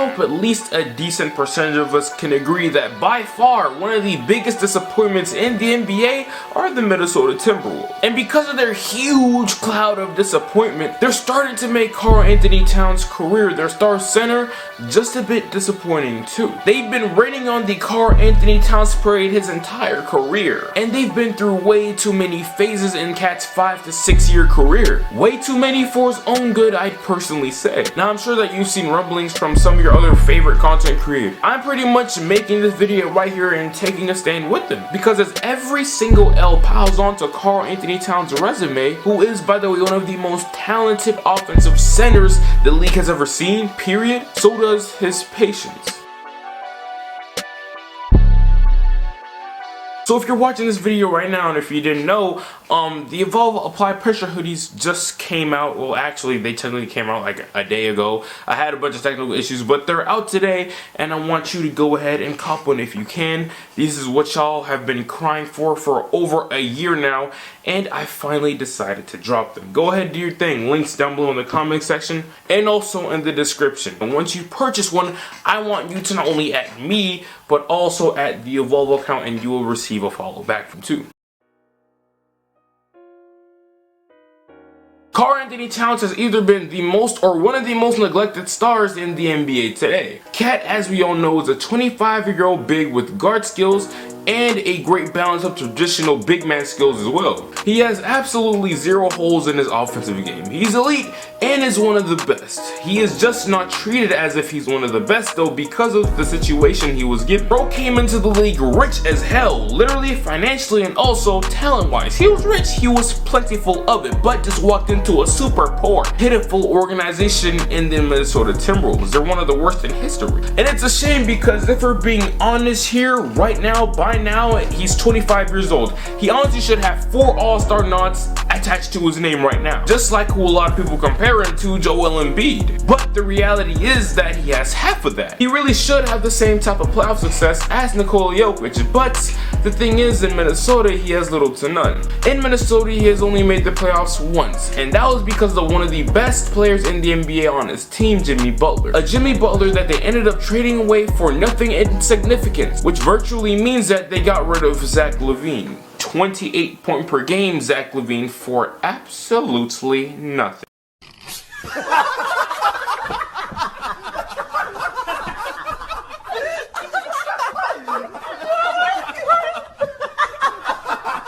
hope at least a decent percentage of us can agree that by far one of the biggest disappointments in the NBA are the Minnesota Timberwolves. And because of their huge cloud of disappointment, they're starting to make Karl Anthony Towns' career, their star center, just a bit disappointing too. They've been raining on the Karl Anthony Towns parade his entire career, and they've been through way too many phases in Cat's 5 to 6 year career. Way too many for his own good, I'd personally say. Now I'm sure that you've seen rumblings from some of your other favorite content creators. I'm pretty much making this video right here and taking a stand with them, because as every single L piles onto Karl Anthony Towns' resume, who is, by the way, one of the most talented offensive centers the league has ever seen, period, so does his patience. So if you're watching this video right now, and if you didn't know, the Evolve Apply Pressure hoodies just came out. Well, actually, they technically came out like a day ago. I had a bunch of technical issues, but they're out today, and I want you to go ahead and cop one if you can. This is what y'all have been crying for over a year now, and I finally decided to drop them. Go ahead, do your thing. Links down below in the comment section, and also in the description. And once you purchase one, I want you to not only at me, but also at the Evolve account, and you will receive a follow back from too. Karl Anthony Towns has either been the most or one of the most neglected stars in the NBA today. Cat, as we all know, is a 25-year-old big with guard skills and a great balance of traditional big man skills as well. He has absolutely zero holes in his offensive game. He's elite and is one of the best. He is just not treated as if he's one of the best though, because of the situation he was given. Bro came into the league rich as hell, literally, financially, and also talent wise. He was rich, he was plentiful of it, but just walked into a super poor, pitiful organization in the Minnesota Timberwolves. They're one of the worst in history. And it's a shame, because if we're being honest here right now, by now he's 25 years old. He honestly should have 4 all-star nods attached to his name right now, just like who a lot of people compare him to, Joel Embiid. But the reality is that he has half of that. He really should have the same type of playoff success as Nikola Jokic, but the thing is, in Minnesota he has little to none. In Minnesota he has only made the playoffs once, and that was because of one of the best players in the NBA on his team, Jimmy Butler. A Jimmy Butler that they ended up trading away for nothing insignificant, which virtually means that they got rid of Zach LaVine. 28 point per game Zach LaVine for absolutely nothing.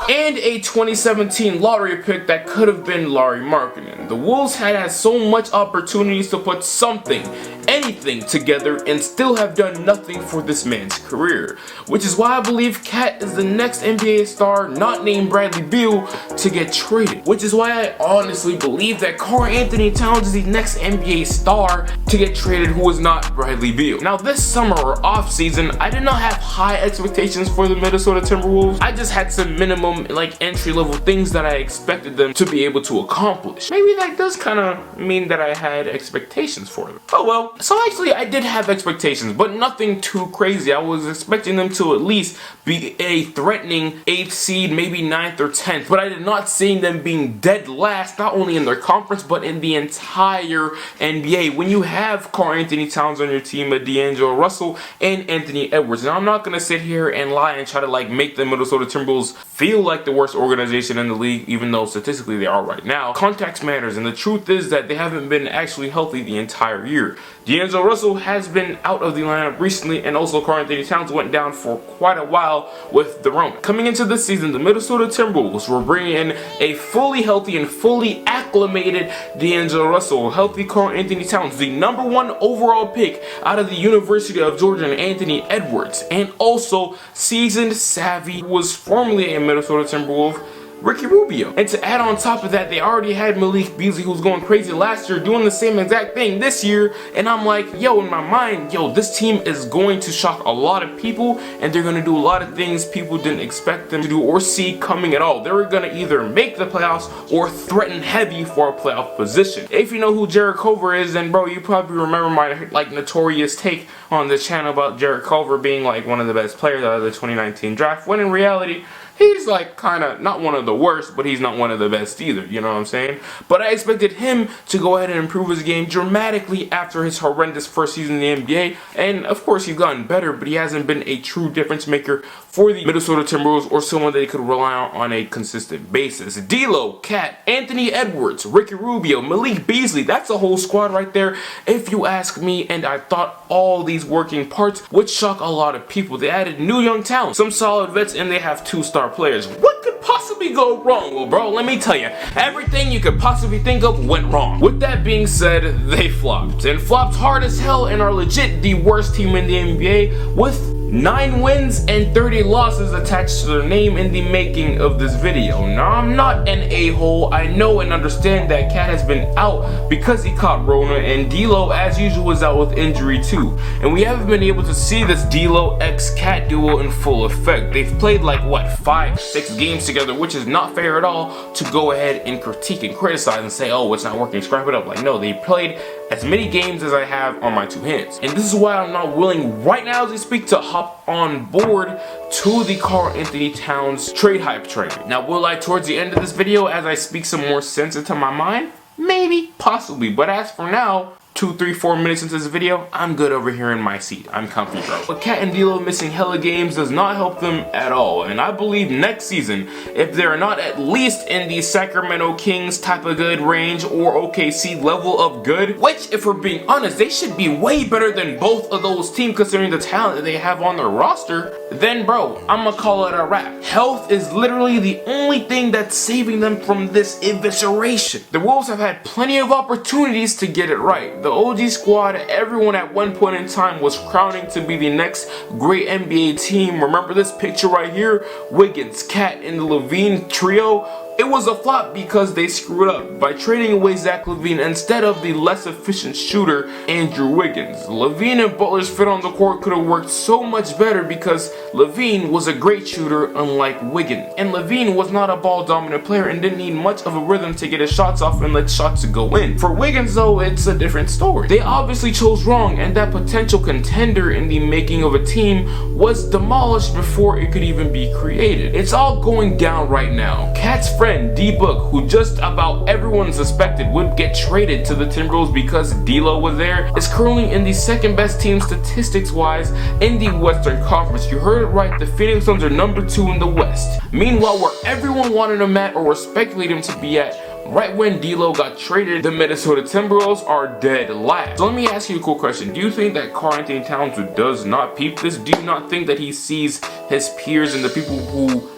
And a 2017 lottery pick that could have been Lauri Markkanen. The Wolves had so much opportunities to put something, anything together, and still have done nothing for this man's career. Which is why I believe Cat is the next NBA star not named Bradley Beal to get traded. Which is why I honestly believe that Karl Anthony Towns is the next NBA star to get traded who is not Bradley Beal. Now this summer or off season, I did not have high expectations for the Minnesota Timberwolves. I just had some minimum like entry-level things that I expected them to be able to accomplish. Maybe that does kind of mean that I had expectations for them. Oh well. So actually I did have expectations, but nothing too crazy. I was expecting them to at least be a threatening 8th seed, maybe 9th or 10th, but I did not see them being dead last, not only in their conference, but in the entire NBA. When you have Karl Anthony Towns on your team, D'Angelo Russell, and Anthony Edwards. Now I'm not going to sit here and lie and try to like make the Minnesota Timberwolves feel like the worst organization in the league, even though statistically they are right now. Context matters, and the truth is that they haven't been actually healthy the entire year. D'Angelo Russell has been out of the lineup recently, and also Karl Anthony Towns went down for quite a while with the Rona. Coming into this season, the Minnesota Timberwolves were bringing in a fully healthy and fully acclimated D'Angelo Russell, healthy Karl Anthony Towns, the #1 overall pick out of the University of Georgia, and Anthony Edwards, and also seasoned, savvy, who was formerly a Minnesota Timberwolves, Ricky Rubio. And to add on top of that, they already had Malik Beasley, who was going crazy last year, doing the same exact thing this year. And I'm like, yo, in my mind, yo, this team is going to shock a lot of people, and they're going to do a lot of things people didn't expect them to do or see coming at all. They were going to either make the playoffs or threaten heavy for a playoff position. If you know who Jarrett Culver is, then bro, you probably remember my like notorious take on this channel about Jarrett Culver being like one of the best players out of the 2019 draft, when in reality, he's like kind of not one of the worst, but he's not one of the best either, you know what I'm saying? But I expected him to go ahead and improve his game dramatically after his horrendous first season in the NBA, and of course he's gotten better, but he hasn't been a true difference maker for the Minnesota Timberwolves or someone they could rely on a consistent basis. D'Lo, Cat, Anthony Edwards, Ricky Rubio, Malik Beasley, that's a whole squad right there if you ask me, and I thought all these working parts would shock a lot of people. They added new young talent, some solid vets, and they have 2-star players. What could possibly go wrong? Well, bro, let me tell you, everything you could possibly think of went wrong. With that being said, they flopped, and flopped hard as hell, and are legit the worst team in the NBA with 9 wins and 30 losses attached to their name in the making of this video. Now, I'm not an a-hole. I know and understand that Cat has been out because he caught Rona, and D'Lo, as usual, is out with injury too. And we haven't been able to see this D'Lo x Cat duo in full effect. They've played like, what, 5-6 games together, which is not fair at all to go ahead and critique and criticize and say, oh, it's not working, scrap it up. Like, no, they played as many games as I have on my 2 hands. And this is why I'm not willing right now as we speak to hop on board to the Karl Anthony Towns trade hype train. Now, will I towards the end of this video as I speak some more sense into my mind? Maybe, possibly, but as for now, 2, 3, 4 minutes into this video, I'm good over here in my seat. I'm comfy, bro. But Cat and D'Lo missing hella games does not help them at all. And I believe next season, if they're not at least in the Sacramento Kings type of good range or OKC level of good, which if we're being honest, they should be way better than both of those teams considering the talent that they have on their roster, then bro, I'ma call it a wrap. Health is literally the only thing that's saving them from this evisceration. The Wolves have had plenty of opportunities to get it right. The OG squad, everyone at one point in time was crowning to be the next great NBA team. Remember this picture right here? Wiggins, Cat, and the LaVine trio. It was a flop because they screwed up by trading away Zach LaVine instead of the less efficient shooter Andrew Wiggins. LaVine and Butler's fit on the court could have worked so much better because LaVine was a great shooter unlike Wiggins. And LaVine was not a ball dominant player and didn't need much of a rhythm to get his shots off and let shots go in. For Wiggins though, it's a different story. They obviously chose wrong, and that potential contender in the making of a team was demolished before it could even be created. It's all going down right now. Cat's friend D-Book, who just about everyone suspected would get traded to the Timberwolves because D'Lo was there, is currently in the second best team statistics wise in the Western Conference. You heard it right, the Phoenix Suns are number 2 in the West. Meanwhile, where everyone wanted him at or were speculating him to be at right when D'Lo got traded, the Minnesota Timberwolves are dead last. So let me ask you a cool question. Do you think that Karl Anthony Towns does not peep this? Do you not think that he sees his peers and the people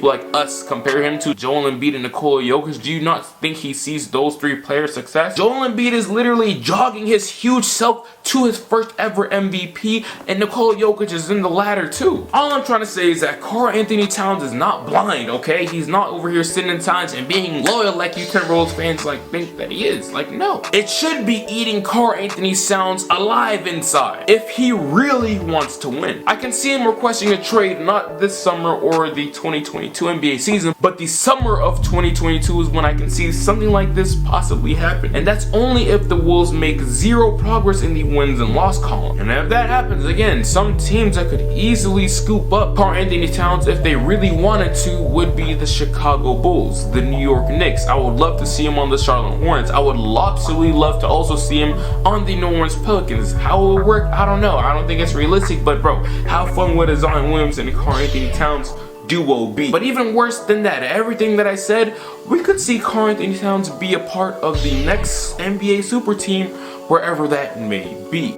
like us compare him to Joel Embiid and Nikola Jokic? Do you not think he sees those 3 players' success? Joel Embiid is literally jogging his huge self to his first ever MVP, and Nikola Jokic is in the ladder too. All I'm trying to say is that Karl Anthony Towns is not blind, okay? He's not over here sitting in silence and being loyal like you Timberwolves fans think that he is. Like, no. It should be eating Karl Anthony Towns alive inside if he really wants to win. I can see him requesting a trade not this summer or the 2022 NBA season, but the summer of 2022 is when I can see something like this possibly happen. And that's only if the Wolves make 0 progress in the wins and loss column. And if that happens, again, some teams that could easily scoop up Karl Anthony Towns if they really wanted to would be the Chicago Bulls, the New York Knicks. I would love to see him on the Charlotte Hornets. I would absolutely love to also see him on the New Orleans Pelicans. How will it work? I don't know. I don't think it's realistic, but bro, how fun would a Zion Williamson and Karl Anthony Towns duo be? But even worse than that, everything that I said, we could see Karl Anthony Towns be a part of the next NBA super team, wherever that may be.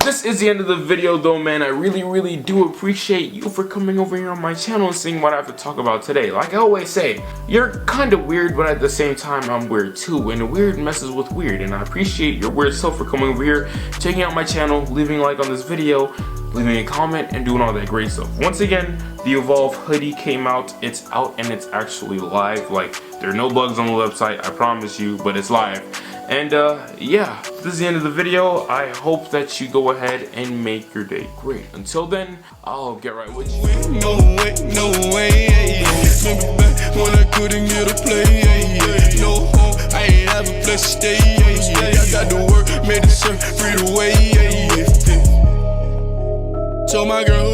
This is the end of the video though, man. I really do appreciate you for coming over here on my channel and seeing what I have to talk about today. Like I always say, you're kind of weird, but at the same time, I'm weird too. And weird messes with weird. And I appreciate your weird self for coming over here, checking out my channel, leaving a like on this video, leaving a comment, and doing all that great stuff. Once again, the Evolve hoodie came out. It's out and it's actually live. Like, there are no bugs on the website, I promise you, but it's live. And yeah, this is the end of the video. I hope that you go ahead and make your day great. Until then, I'll get right with you. No way, remember back when I couldn't get a play, no home, I ain't have a place to stay, I got to work, made the surf free the way, told my girl who